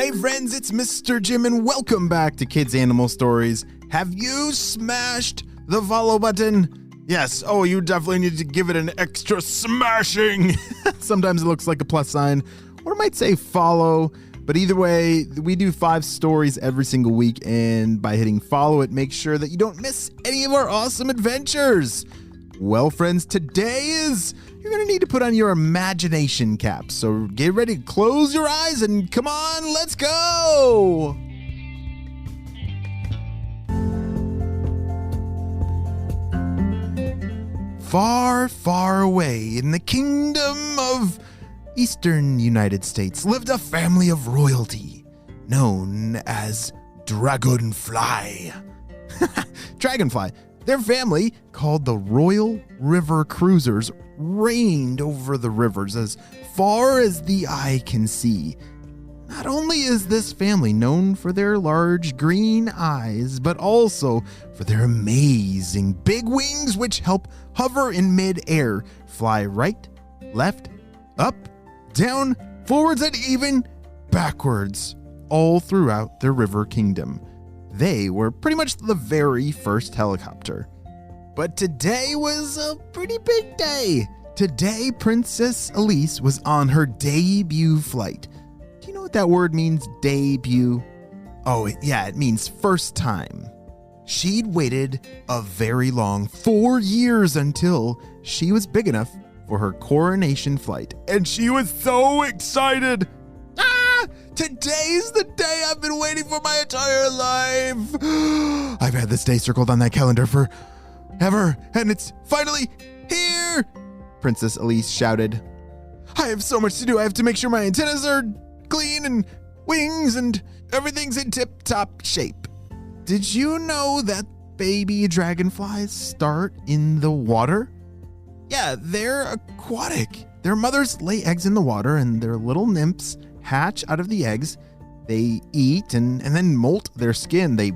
Hey friends, it's Mr. Jim and welcome back to Kids Animal Stories. Have you smashed the follow button? Yes, you definitely need to give it an extra smashing. Sometimes it looks like a plus sign, or it might say follow. But either way, we do 5 stories every single week, and by hitting follow, it makes sure that you don't miss any of our awesome adventures. Well, friends, you're going to need to put on your imagination cap. So get ready to close your eyes and come on, let's go! Far, far away in the kingdom of Eastern United States lived a family of royalty known as Dragonfly. Dragonfly. Their family, called the Royal River Cruisers, reigned over the rivers as far as the eye can see. Not only is this family known for their large green eyes, but also for their amazing big wings, which help hover in mid-air, fly right, left, up, down, forwards, and even backwards, all throughout their river kingdom. They were pretty much the very first helicopter. But today was a pretty big day. Today, Princess Elise was on her debut flight. Do you know what that word means, debut? It means first time. She'd waited a very long 4 years until she was big enough for her coronation flight. And she was so excited. Today's the day I've been waiting for my entire life. I've had this day circled on that calendar forever, and it's finally here, Princess Elise shouted. I have so much to do. I have to make sure my antennas are clean and wings and everything's in tip-top shape. Did you know that baby dragonflies start in the water? Yeah, they're aquatic. Their mothers lay eggs in the water, and their little nymphs hatch out of the eggs. They eat and then molt their skin. They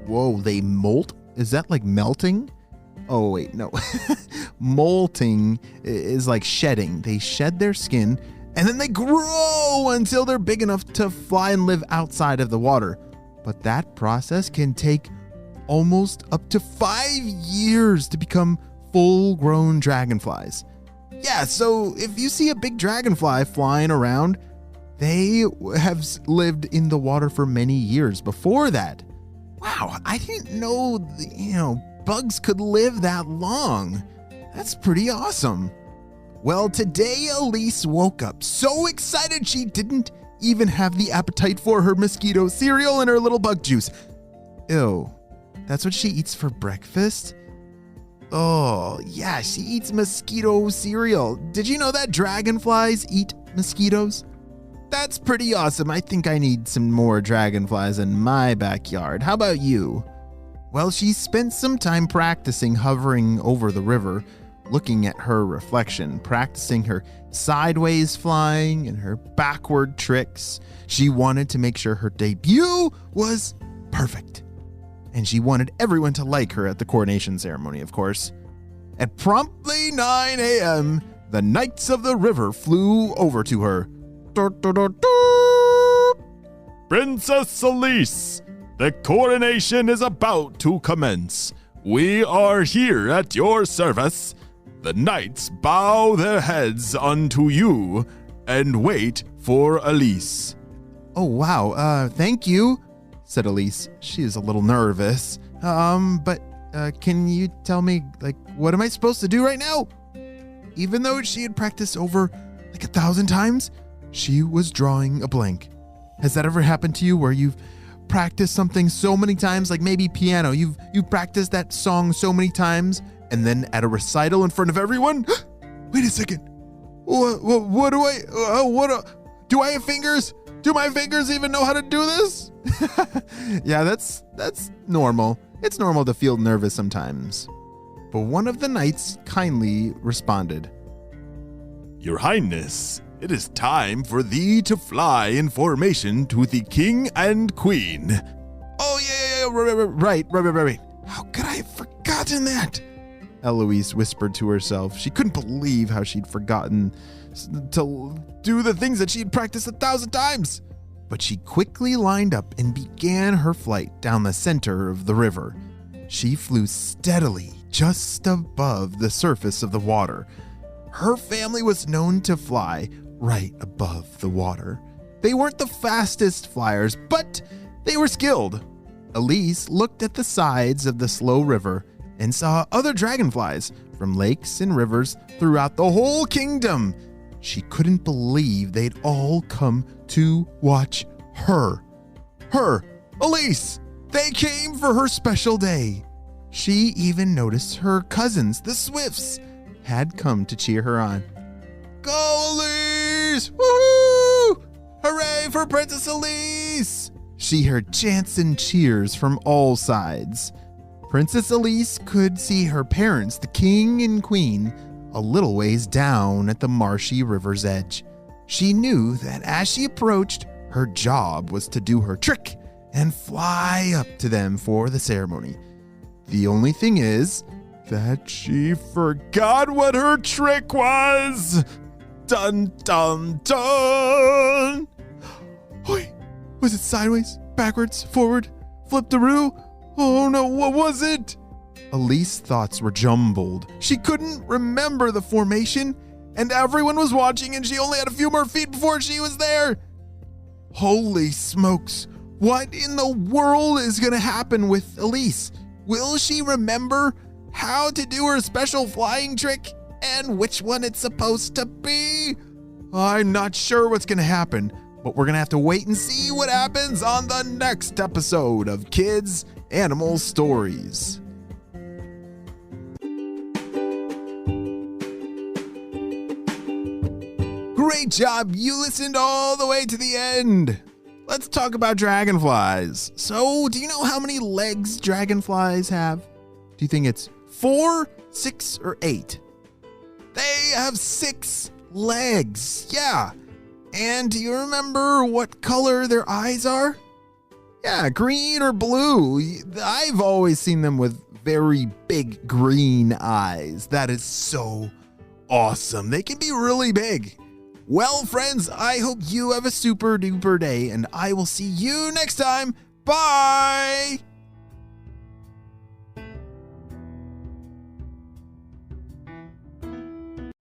molt? Is that like melting? Oh, wait, no. Molting is like shedding. They shed their skin, and then they grow until they're big enough to fly and live outside of the water. But that process can take almost up to 5 years to become full-grown dragonflies. Yeah, so if you see a big dragonfly flying around, they have lived in the water for many years before that. Wow, I didn't know, bugs could live that long. That's pretty awesome. Well, today Elise woke up so excited she didn't even have the appetite for her mosquito cereal and her little bug juice. Ew, that's what she eats for breakfast? Oh, yeah, she eats mosquito cereal. Did you know that dragonflies eat mosquitoes? That's pretty awesome. I think I need some more dragonflies in my backyard. How about you? Well, she spent some time practicing hovering over the river, looking at her reflection, practicing her sideways flying and her backward tricks. She wanted to make sure her debut was perfect. And she wanted everyone to like her at the coronation ceremony, of course. At promptly 9 a.m., the Knights of the River flew over to her. Princess Elise, the coronation is about to commence. We are here at your service. The knights bow their heads unto you and wait for Elise. Oh, wow. Thank you, said Elise. She is a little nervous. But can you tell me, what am I supposed to do right now? Even though she had practiced over 1,000 times, she was drawing a blank. Has that ever happened to you where you've practiced something so many times, like maybe piano? You've practiced that song so many times, and then at a recital in front of everyone? Wait a second. What do I have fingers? Do my fingers even know how to do this? Yeah, that's normal. It's normal to feel nervous sometimes. But one of the knights kindly responded. Your Highness, it is time for thee to fly in formation to the king and queen. Oh, yeah, right. How could I have forgotten that? Eloise whispered to herself. She couldn't believe how she'd forgotten to do the things that she'd practiced 1,000 times. but she quickly lined up and began her flight down the center of the river. She flew steadily just above the surface of the water. Her family was known to fly right above the water. They weren't the fastest flyers, but they were skilled. Elise looked at the sides of the slow river and saw other dragonflies from lakes and rivers throughout the whole kingdom. She couldn't believe they'd all come to watch her. Elise! They came for her special day. She even noticed her cousins, the Swifts, had come to cheer her on. Go, Elise! Woohoo! Hooray for Princess Elise! She heard chants and cheers from all sides. Princess Elise could see her parents, the king and queen, a little ways down at the marshy river's edge. She knew that as she approached, her job was to do her trick and fly up to them for the ceremony. The only thing is that she forgot what her trick was. Dun, dun, dun. Wait, was it sideways, backwards, forward, flip-de-roo? Oh no, what was it? Elise's thoughts were jumbled. She couldn't remember the formation, and everyone was watching, and she only had a few more feet before she was there. Holy smokes, what in the world is going to happen with Elise? Will she remember how to do her special flying trick and which one it's supposed to be? I'm not sure what's going to happen, but we're going to have to wait and see what happens on the next episode of Kids Animal Stories. Great job! You listened all the way to the end. Let's talk about dragonflies. So, do you know how many legs dragonflies have? Do you think it's 4, 6, or 8? They have 6 legs. Yeah. And do you remember what color their eyes are? Yeah, green or blue. I've always seen them with very big green eyes. That is so awesome. They can be really big. Well, friends, I hope you have a super duper day, and I will see you next time. Bye!